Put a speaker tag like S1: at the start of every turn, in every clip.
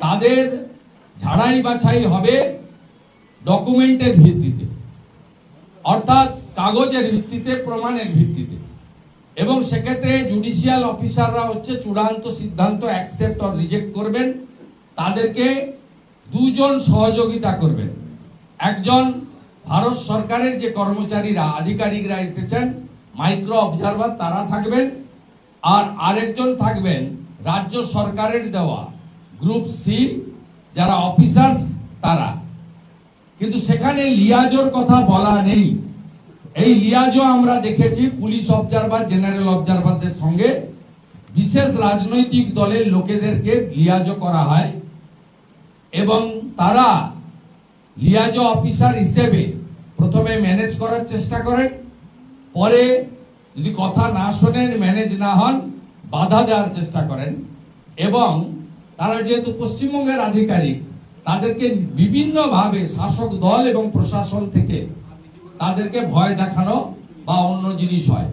S1: তাদের ঝাড়াই বাছাই হবে ডকুমেন্টের ভিত্তিতে, অর্থাৎ কাগজের ভিত্তিতে, প্রমাণের ভিত্তিতে। এবং সেক্ষেত্রে জুডিশিয়াল অফিসাররা হচ্ছে চূড়ান্ত সিদ্ধান্ত অ্যাকসেপ্ট অর রিজেক্ট করবেন। তাদেরকে দুজন সহযোগিতা করবেন। একজন ভারত সরকারের যে কর্মচারীরা, আধিকারিকরা এসেছেন, মাইক্রো অবজারভার, তারা থাকবেন। আর আরেকজন থাকবেন রাজ্য সরকারের দেওয়া গ্রুপ সি যারা অফিসার্স, তারা। কিন্তু সেখানে লিয়াজোর কথা বলা নেই। এই লিয়াজো আমরা দেখেছি পুলিশ অবজারভার, জেনারেল অবজারভারদের সঙ্গে বিশেষ রাজনৈতিক দলের লোকেদেরকে লিয়াজো করা হয় এবং তারা লিয়াজো অফিসার হিসেবে প্রথমে ম্যানেজ করার চেষ্টা করেন, পরে যদি কথা না শোনেন, ম্যানেজ না হন, বাধা দেওয়ার চেষ্টা করেন। এবং তারা যেহেতু পশ্চিমবঙ্গের আধিকারিক, তাদেরকে বিভিন্নভাবে শাসক দল এবং প্রশাসন থেকে তাদেরকে ভয় দেখানো বা অন্য জিনিস হয়।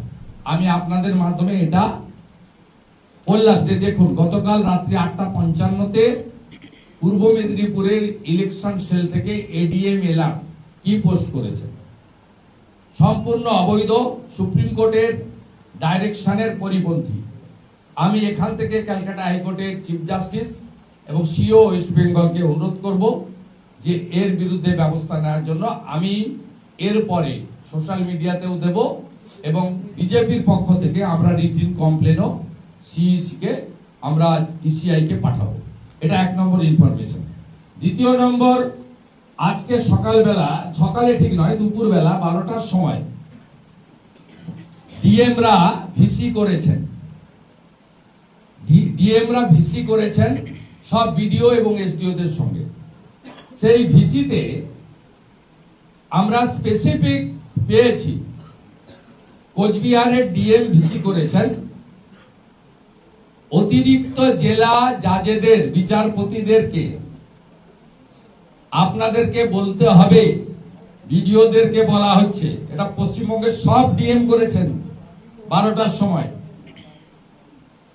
S1: আমি আপনাদের মাধ্যমে এটা বললাম যে দেখুন, গতকাল রাত্রি 8:55-তে পূর্ব মেদিনীপুরের ইলেকশন সেল থেকে এডিএম এলাম কি পোস্ট করেছে, সম্পূর্ণ অবৈধ, সুপ্রিম কোর্টের ডাইরেকশনের পরিপন্থী। আমি এখান থেকে ক্যালকাটা হাইকোর্টের চিফ জাস্টিস এবং সিও ওয়েস্ট বেঙ্গলকে অনুরোধ করব যে এর বিরুদ্ধে ব্যবস্থা নেওয়ার জন্য। আমি এরপরে সোশ্যাল মিডিয়াতেও দেব এবং বিজেপির পক্ষ থেকে আমরা রিটিন কমপ্লেনও সিইসিকে, আমরা ইসিআইকে পাঠাবো। এটা 1 নম্বর ইনফরমেশন। দ্বিতীয় নম্বর, আজকে সকালবেলা, সকালে ঠিক নয়, দুপুরবেলা 12টার সময় ডিএমরা ভিসি করেছেন। ডিএমরা ভিসি করেছেন সব বিডিও এবং এসডিওদের সঙ্গে। সেই ভিসিতে আমরা স্পেসিফিক পেয়েছি, কোচবিহারের ডিএম ভিসি করেছেন অতিরিক্ত জেলা জাজেদের, বিচারপতিদেরকে আপনাদেরকে বলতে হবে, বিডিওদেরকে বলা হচ্ছে, এটা পশ্চিমবঙ্গের সব ডিএম করেছেন 12টার সময়।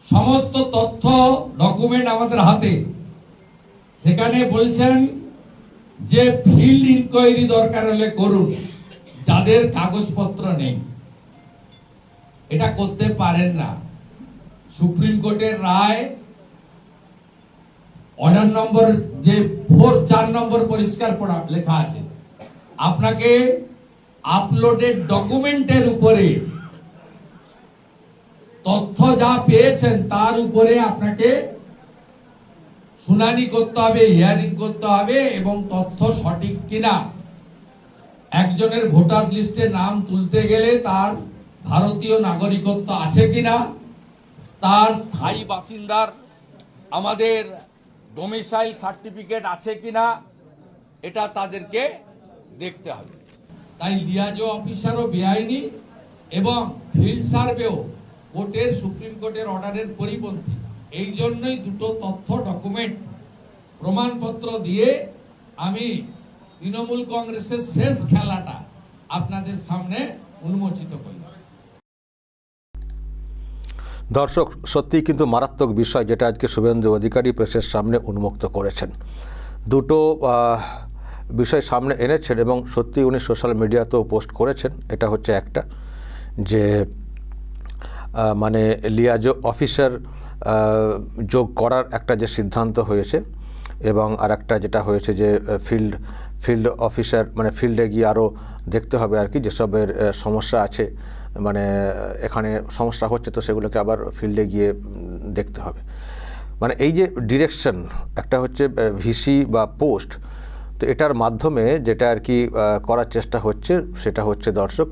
S1: সমস্ত তথ্য ডকুমেন্ট আমাদের হাতে। সেখানে বলছেন যে ফিল্ড ইনকোয়ারি দরকার হলে করুন, যাদের কাগজপত্র নেই। এটা করতে পারেন না। সুপ্রিম কোর্টের রায় অর্ডার নম্বর যে 4 নম্বর পরিষ্কার পড়া লেখা আছে, আপনাকে আপলোডেড ডকুমেন্টের উপরে, তথ্য যা পেয়েছেন তার উপরে আপনাকে শুনানি করতে হবে, হিয়ারিং করতে হবে এবং তথ্য সঠিক কিনা। একজনের ভোটার লিস্টে নাম তুলতে গেলে তার ভারতীয় নাগরিকত্ব আছে কিনা, তার স্থায়ী বাসিন্দার আমাদের ডোমিসাইল সার্টিফিকেট আছে কিনা, এটা তাদেরকে দেখতে হবে। তাই লিয়াজো অফিসারও বেআইনি এবং ফিল্ড সার্ভেও কোর্টের, সুপ্রিম কোর্টের অর্ডারের পরিপন্থী। এই জন্যই দুটো তথ্য, ডকুমেন্ট, প্রমাণপত্র দিয়ে আমি তৃণমূল কংগ্রেসের শেষ খেলাটা আপনাদের সামনে উন্মোচিত করলাম।
S2: দর্শক, সত্যিই কিন্তু মারাত্মক বিষয় যেটা আজকে শুভেন্দু অধিকারী প্রেসের সামনে উন্মুক্ত করেছেন। দুটো বিষয় সামনে এনেছেন এবং সত্যি উনি সোশ্যাল মিডিয়াতেও পোস্ট করেছেন। এটা হচ্ছে একটা, যে মানে লিয়াজো অফিসার যোগ করার একটা যে সিদ্ধান্ত হয়েছে, এবং আর একটা যেটা হয়েছে যে ফিল্ড অফিসার, মানে ফিল্ডে গিয়ে আরও দেখতে হবে আর কি, যেসবের সমস্যা আছে, মানে এখানে সমস্যা হচ্ছে তো সেগুলোকে আবার ফিল্ডে গিয়ে দেখতে হবে। মানে এই যে ডিরেকশন, একটা হচ্ছে ভিসি বা পোস্ট, তো এটার মাধ্যমে যেটা আর কি করার চেষ্টা হচ্ছে সেটা হচ্ছে দর্শক,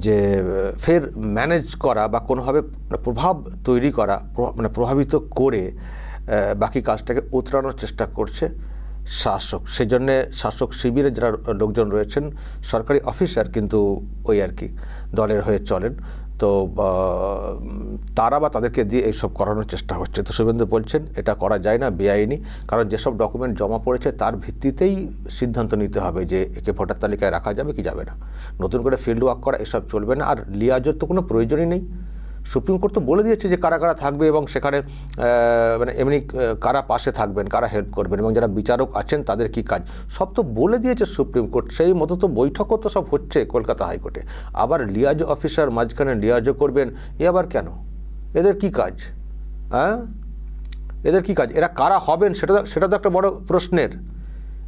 S2: যে ফের ম্যানেজ করা বা কোনোভাবে প্রভাব তৈরি করা, মানে প্রভাবিত করে বাকি কাজটাকে উতরানোর চেষ্টা করছে শাসক। সেই জন্যে শাসক শিবিরে যারা লোকজন রয়েছেন, সরকারি অফিসার কিন্তু ওই আর কি দলের হয়ে চলেন, তো তারা বা তাদেরকে দিয়ে এইসব করানোর চেষ্টা হচ্ছে। তো শুভেন্দু বলছেন এটা করা যায় না, বেআইনি, কারণ যেসব ডকুমেন্ট জমা পড়েছে তার ভিত্তিতেই সিদ্ধান্ত নিতে হবে যে একে ভোটার তালিকায় রাখা যাবে কি যাবে না। নতুন করে ফিল্ড ওয়ার্ক করা এসব চলবে না। আর লিয়াজোর তো কোনো প্রয়োজনই নেই। সুপ্রিম কোর্ট তো বলে দিয়েছে যে কারা কারা থাকবে এবং সেখানে মানে এমনি কারা পাশে থাকবেন, কারা হেল্প করবেন এবং যারা বিচারক আছেন তাদের কি কাজ, সব তো বলে দিয়েছে সুপ্রিম কোর্ট। সেই মতো তো বৈঠকও তো সব হচ্ছে কলকাতা হাইকোর্টে। আবার লিয়াজো অফিসার মাঝখানে লিয়াজো করবেন, এ আবার কেন? এদের কি কাজ? হ্যাঁ, এদের কি কাজ? এরা কারা হবেন সেটা তো একটা বড় প্রশ্নের,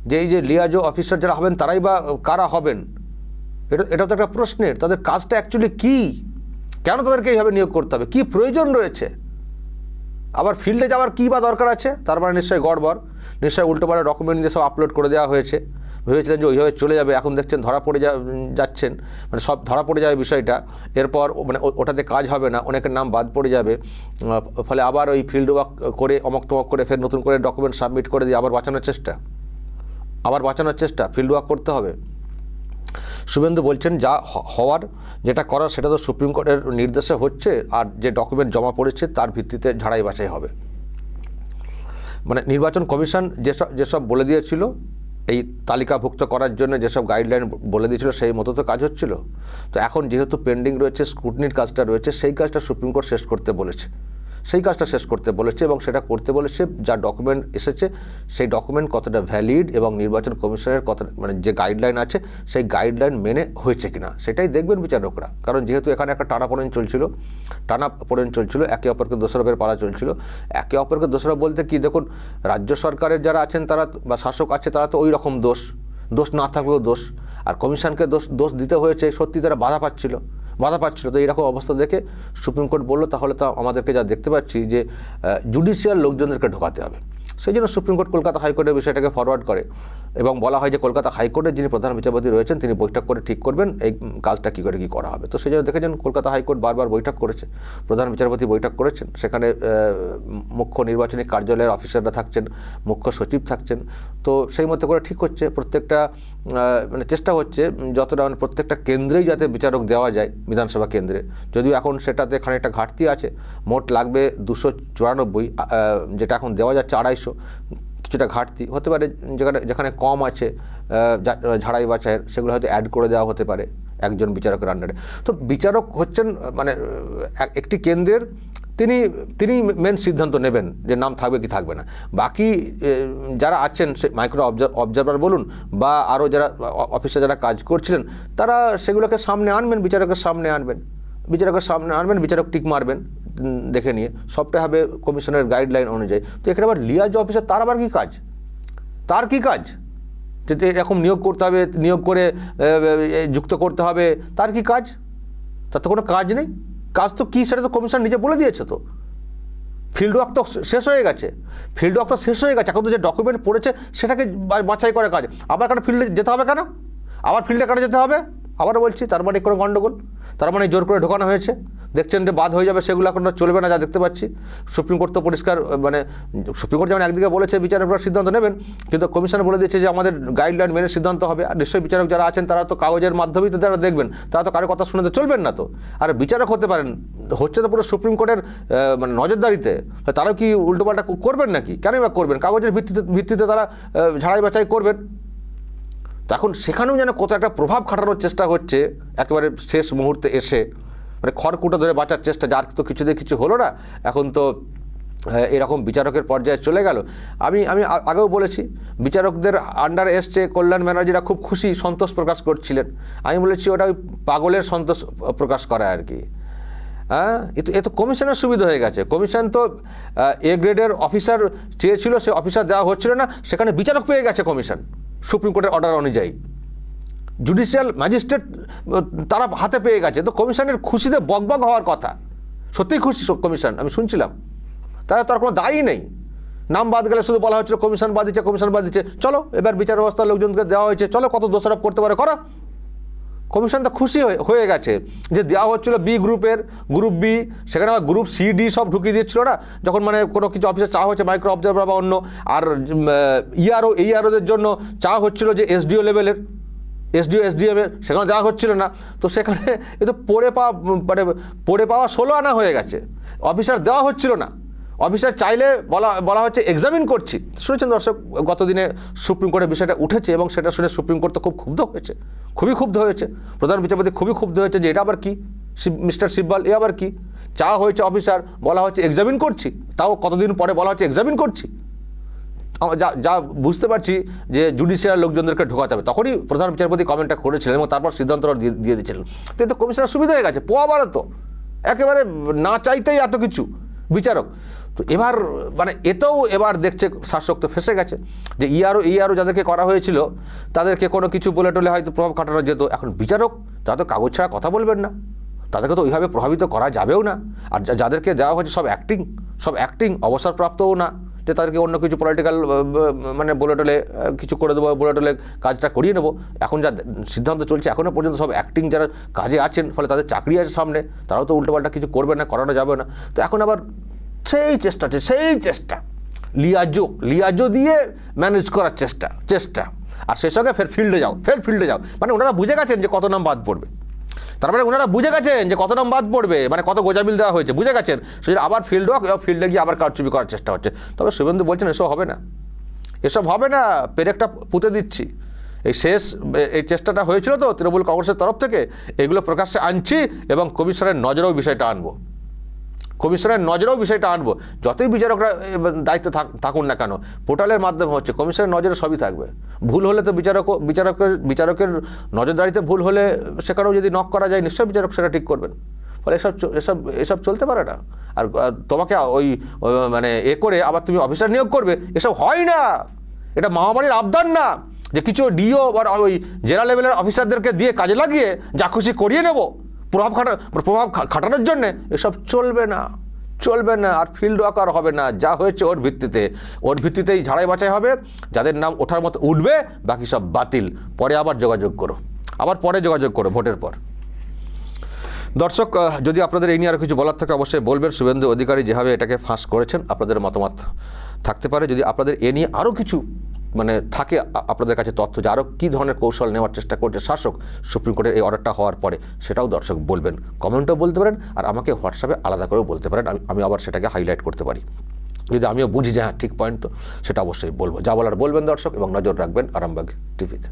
S2: যে এই যে লিয়াজো অফিসার যারা হবেন তারাই বা কারা হবেন, এটা তো একটা প্রশ্নের। তাদের কাজটা অ্যাকচুয়ালি কী, কেন তাদেরকে এইভাবে নিয়োগ করতে হবে, কী প্রয়োজন রয়েছে? আবার ফিল্ডে যাওয়ার কী বা দরকার আছে? তার মানে নিশ্চয়ই গড়বড়, নিশ্চয়ই উল্টোপাল্টা ডকুমেন্ট দিয়ে সব আপলোড করে দেওয়া হয়েছে। ভেবেছিলেন যে ওইভাবে চলে যাবে, এখন দেখছেন ধরা পড়ে যাচ্ছেন, মানে সব ধরা পড়ে যাবে বিষয়টা। এরপর মানে ওটাতে কাজ হবে না, অনেকের নাম বাদ পড়ে যাবে, ফলে আবার ওই ফিল্ড ওয়ার্ক করে অমক টমক করে ফের নতুন করে ডকুমেন্ট সাবমিট করে দিয়ে আবার বাঁচানোর চেষ্টা, ফিল্ড ওয়ার্ক করতে হবে। শুভেন্দু বলছেন যা হওয়ার, যেটা করার সেটা তো সুপ্রিম কোর্টের নির্দেশে হচ্ছে, আর যে ডকুমেন্ট জমা পড়েছে তার ভিত্তিতে ঝাড়াই বাছাই হবে। মানে নির্বাচন কমিশন যেসব বলে দিয়েছিল এই তালিকাভুক্ত করার জন্য, যেসব গাইডলাইন বলে দিয়েছিল সেই মতো তো কাজ হচ্ছিল। তো এখন যেহেতু পেন্ডিং রয়েছে, স্ক্রুটিনির কাজটা রয়েছে, সেই কাজটা সুপ্রিম কোর্ট শেষ করতে বলেছে এবং সেটা করতে বলেছে যা ডকুমেন্ট এসেছে সেই ডকুমেন্ট কতটা ভ্যালিড এবং নির্বাচন কমিশনের কত মানে যে গাইডলাইন আছে সেই গাইডলাইন মেনে হয়েছে কিনা সেটাই দেখবেন বিচারকরা। কারণ যেহেতু এখানে একটা টানাপোড়েন চলছিল, একে অপরকে দোষারোপের পালা চলছিল। একে অপরকে দোষারোপ বলতে কি, দেখুন রাজ্য সরকারের যারা আছেন তারা বা শাসক আছে তারা তো ওই রকম দোষ না থাকলেও দোষ, আর কমিশনকে দোষ দিতে হয়েছে, সত্যি তারা বাধা পাচ্ছিল। তো এইরকম অবস্থা দেখে সুপ্রিম কোর্ট বললো তাহলে তো আমাদেরকে যা দেখতে পাচ্ছি যে জুডিশিয়াল লোকজনদেরকে ঢোকাতে হবে। সেই জন্য সুপ্রিম কোর্ট কলকাতা হাইকোর্টের বিষয়টাকে ফরওয়ার্ড করে এবং বলা হয় যে কলকাতা হাইকোর্টের যিনি প্রধান বিচারপতি রয়েছেন তিনি বৈঠক করে ঠিক করবেন এই কাজটা কী করে কী করা হবে। তো সেই জন্য দেখেছেন কলকাতা হাইকোর্ট বারবার বৈঠক করেছে, প্রধান বিচারপতি বৈঠক করেছেন, সেখানে মুখ্য নির্বাচনী কার্যালয়ের অফিসাররা থাকছেন, মুখ্য সচিব থাকছেন। তো সেই মতো করে ঠিক হচ্ছে, প্রত্যেকটা মানে চেষ্টা হচ্ছে যতটা মানে প্রত্যেকটা কেন্দ্রেই যাতে বিচারক দেওয়া যায়, বিধানসভা কেন্দ্রে, যদিও এখন সেটাতে খানিকটা ঘাটতি আছে। মোট লাগবে 294, যেটা এখন দেওয়া যাচ্ছে 250, কিছুটা ঘাটতি হতে পারে। যেখানে কম আছে ঝাড়াই বাছাইয়ের, সেগুলো হয়তো অ্যাড করে দেওয়া হতে পারে একজন বিচারকের আন্ডারে। তো বিচারক হচ্ছেন মানে একটি কেন্দ্রের তিনি মেন সিদ্ধান্ত নেবেন যে নাম থাকবে কি থাকবে না। বাকি যারা আছেন সে মাইক্রো অবজারভার বলুন বা আরও যারা অফিসে যারা কাজ করছিলেন তারা সেগুলোকে সামনে আনবেন, বিচারকের সামনে আনবেন, বিচারক টিক মারবেন দেখে নিয়ে, সবটা হবে কমিশনের গাইডলাইন অনুযায়ী। তো এখানে আবার লিয়াজ অফিসার তার আবার কি কাজ যে এরকম নিয়োগ করতে হবে, নিয়োগ করে যুক্ত করতে হবে, তার কি কাজ? তার তো কোনো কাজ নেই। কাজ তো কী সেটা তো কমিশন নিজে বলে দিয়েছে। তো ফিল্ড ওয়ার্ক তো শেষ হয়ে গেছে, এখন তো যে ডকুমেন্ট পড়েছে সেটাকে বাছাই করে কাজ। আবার কেন ফিল্ডে যেতে হবে, আবার ফিল্ডে কেন যেতে হবে? আবারও বলছি, তার মানে কোনো গণ্ডগোল, তার মানে জোর করে ঢোকানো হয়েছে। দেখছেন যে বাদ হয়ে যাবে, সেগুলো এখন চলবে না, যা দেখতে পাচ্ছি। সুপ্রিম কোর্ট তো পরিষ্কার, মানে সুপ্রিম কোর্ট যেমন একদিকে বলেছে বিচারকরা সিদ্ধান্ত নেবেন, কিন্তু কমিশন বলে দিয়েছে যে আমাদের গাইডলাইন মেনে সিদ্ধান্ত হবে। আর নিশ্চয়ই বিচারক যারা আছেন তারা তো কাগজের মাধ্যমেই তো তারা দেখবেন, তারা তো কারো কথা শুনে চলবেন না। তো আর বিচারক হতে পারেন, হচ্ছে তো পুরো সুপ্রিম কোর্টের মানে নজরদারিতে, তারাও কি উল্টোপাল্টা করবেন নাকি? কেনই বা করবেন? কাগজের ভিত্তিতে তারা ঝাড়াই বাছাই করবেন। তো এখন সেখানেও যেন কত একটা প্রভাব খাটানোর চেষ্টা হচ্ছে একেবারে শেষ মুহূর্তে এসে, মানে খড়কুটো ধরে বাঁচার চেষ্টা, যার তো কিছুতে কিছু হলো না। এখন তো এরকম বিচারকের পর্যায়ে চলে গেল। আমি আগেও বলেছি বিচারকদের আন্ডারে এসছে, কল্যাণ ব্যানার্জিরা খুব খুশি, সন্তোষ প্রকাশ করছিলেন। আমি বলেছি ওটা ওই পাগলের সন্তোষ প্রকাশ করা আর কি। হ্যাঁ, এ তো কমিশনের সুবিধা হয়ে গেছে। কমিশন তো এ গ্রেডের অফিসার চেয়েছিল, সে অফিসার দেওয়া হচ্ছিল না, সেখানে বিচারক পেয়ে গেছে কমিশন সুপ্রিম কোর্টের অর্ডার অনুযায়ী। জুডিশিয়াল ম্যাজিস্ট্রেট তারা হাতে পেয়ে গেছে। তো কমিশনের খুশিতে বকবক হওয়ার কথা, সত্যিই খুশি কমিশন, আমি শুনছিলাম। তার কোনো দায়ী নেই। নাম বাদ গেলে শুধু বলা হচ্ছিল কমিশন বাদ দিচ্ছে, চলো এবার বিচার ব্যবস্থার লোকজনকে দেওয়া হয়েছে, চলো কত দোষারোপ করতে পারে করো। কমিশন তো খুশি হয়ে গেছে যে দেওয়া হচ্ছিল গ্রুপ বি, সেখানে আবার গ্রুপ সি ডি সব ঢুকিয়ে দিচ্ছিল না, যখন মানে কোনো কিছু অফিসে চাওয়া হচ্ছে মাইক্রো অবজারভার বা অন্য। আর ইআরওদের জন্য চাওয়া হচ্ছিল যে এসডিও লেভেলের, এসডিএমের, সেখানে দেওয়া হচ্ছিল না। তো সেখানে এ তো পড়ে পাওয়া 16 আনা হয়ে গেছে, অফিসার দেওয়া হচ্ছিল না। অফিসার চাইলে বলা হচ্ছে এক্সামিন করছি। শুনেছেন দর্শক, গতদিনে সুপ্রিম কোর্টের বিষয়টা উঠেছে এবং সেটা শুনে সুপ্রিম কোর্ট তো খুবই ক্ষুব্ধ হয়েছে। প্রধান বিচারপতি খুবই ক্ষুব্ধ হয়েছে যে এটা আবার কি, মিস্টার সিব্বল, এ আবার কি? চা হয়েছে অফিসার, বলা হচ্ছে এক্সামিন করছি, তাও কতদিন পরে বলা হচ্ছে এক্সামিন করছি। যা যা বুঝতে পারছি যে জুডিশিয়াল লোকজনদেরকে ঢোকাতে হবে, তখনই প্রধান বিচারপতি কমেন্টটা করেছিলেন এবং তারপর সিদ্ধান্তটা দিয়ে দিয়েছিলেন। তো এতে কমিশনার সুবিধা হয়ে গেছে, পোয়াবার তো একেবারে না চাইতেই এত কিছু বিচারক। তো এবার মানে এতেও এবার দেখছে শাসক তো ফেসে গেছে, যে ইআরও যাদেরকে করা হয়েছিল তাদেরকে কোনো কিছু বলে টলে হয়তো প্রভাব খাটানো যেত, এখন বিচারক তারা তো কাগজ ছাড়া কথা বলবেন না, তাদেরকে তো ওইভাবে প্রভাবিত করা যাবেও না। আর যাদেরকে দেওয়া হয়েছে সব অ্যাক্টিং অবসরপ্রাপ্তও না, যে তাদেরকে অন্য কিছু পলিটিক্যাল মানে বলে টলে কিছু করে দেবো, বলে টলে কাজটা করিয়ে নেবো। এখন যা সিদ্ধান্ত চলছে এখনও পর্যন্ত সব অ্যাক্টিং যারা কাজে আছেন, ফলে তাদের চাকরি আছে সামনে, তারাও তো উল্টোপাল্টা কিছু করবে না, করানো যাবে না। তো এখন আবার সেই চেষ্টা লিয়াজো দিয়ে ম্যানেজ করার চেষ্টা আর সেই সঙ্গে ফের ফিল্ডে যাও মানে ওনারা বুঝে গেছেন যে কত নাম বাদ পড়বে, তারপরে ওনারা বুঝে গেছেন যে কত নাম বাদ পড়বে, মানে কত গোজামিল দেওয়া হয়েছে বুঝে গেছেন, সেটা আবার ফিল্ডে গিয়ে আবার কারচুপি করার চেষ্টা হচ্ছে। তবে শুভেন্দু বলছেন এসব হবে না, পেরেকটা পুঁতে দিচ্ছি, এই শেষ এই চেষ্টাটা হয়েছিল তো তৃণমূল কংগ্রেসের তরফ থেকে, এগুলো প্রকাশ্যে আনছি এবং কমিশনের নজরেও বিষয়টা আনবো। যতই বিচারকরা দায়িত্বে থাকুন না কেন, পোর্টালের মাধ্যমে হচ্ছে, কমিশনের নজরে সবই থাকবে। ভুল হলে তো বিচারকের নজরদারিতে ভুল হলে সেখানেও যদি নক করা যায়, নিশ্চয়ই বিচারক সেটা ঠিক করবেন। ফলে এসব চলতে পারে না। আর তোমাকে ওই মানে করে আবার তুমি অফিসার নিয়োগ করবে, এসব হয় না। এটা মামাবাড়ির আবদার না যে কিছু ডিও বা ওই জেলা লেভেলের অফিসারদেরকে দিয়ে কাজে লাগিয়ে যা খুশি করিয়ে নেব প্রভাব খাটানোর জন্যে, এসব চলবে না। আর ফিল্ড ওয়ার্ক আর হবে না, যা হয়েছে ওর ভিত্তিতেই ঝাড়াই বাছাই হবে, যাদের নাম ওঠার মতো উঠবে, বাকি সব বাতিল। পরে যোগাযোগ করো ভোটের পর। দর্শক, যদি আপনাদের এই নিয়ে আরও কিছু বলার থাকে অবশ্যই বলবেন। শুভেন্দু অধিকারী যেভাবে এটাকে ফাঁস করেছেন, আপনাদের মতামত থাকতে পারে। যদি আপনাদের এ নিয়ে আরও কিছু মানে থাকে আপনাদের কাছে তথ্য, যে আরও কী ধরনের কৌশল নেওয়ার চেষ্টা করছে শাসক সুপ্রিম কোর্টের এই অর্ডারটা হওয়ার পরে, সেটাও দর্শক বলবেন, কমেন্টও বলতে পারেন, আর আমাকে হোয়াটসঅ্যাপে আলাদা করেও বলতে পারেন। আমি আবার সেটাকে হাইলাইট করতে পারি, যদি আমিও বুঝি যে হ্যাঁ ঠিক পয়েন্ট, তো সেটা অবশ্যই বলবো। যা বলার বলবেন দর্শক, এবং নজর রাখবেন আরামবাগ টিভিতে।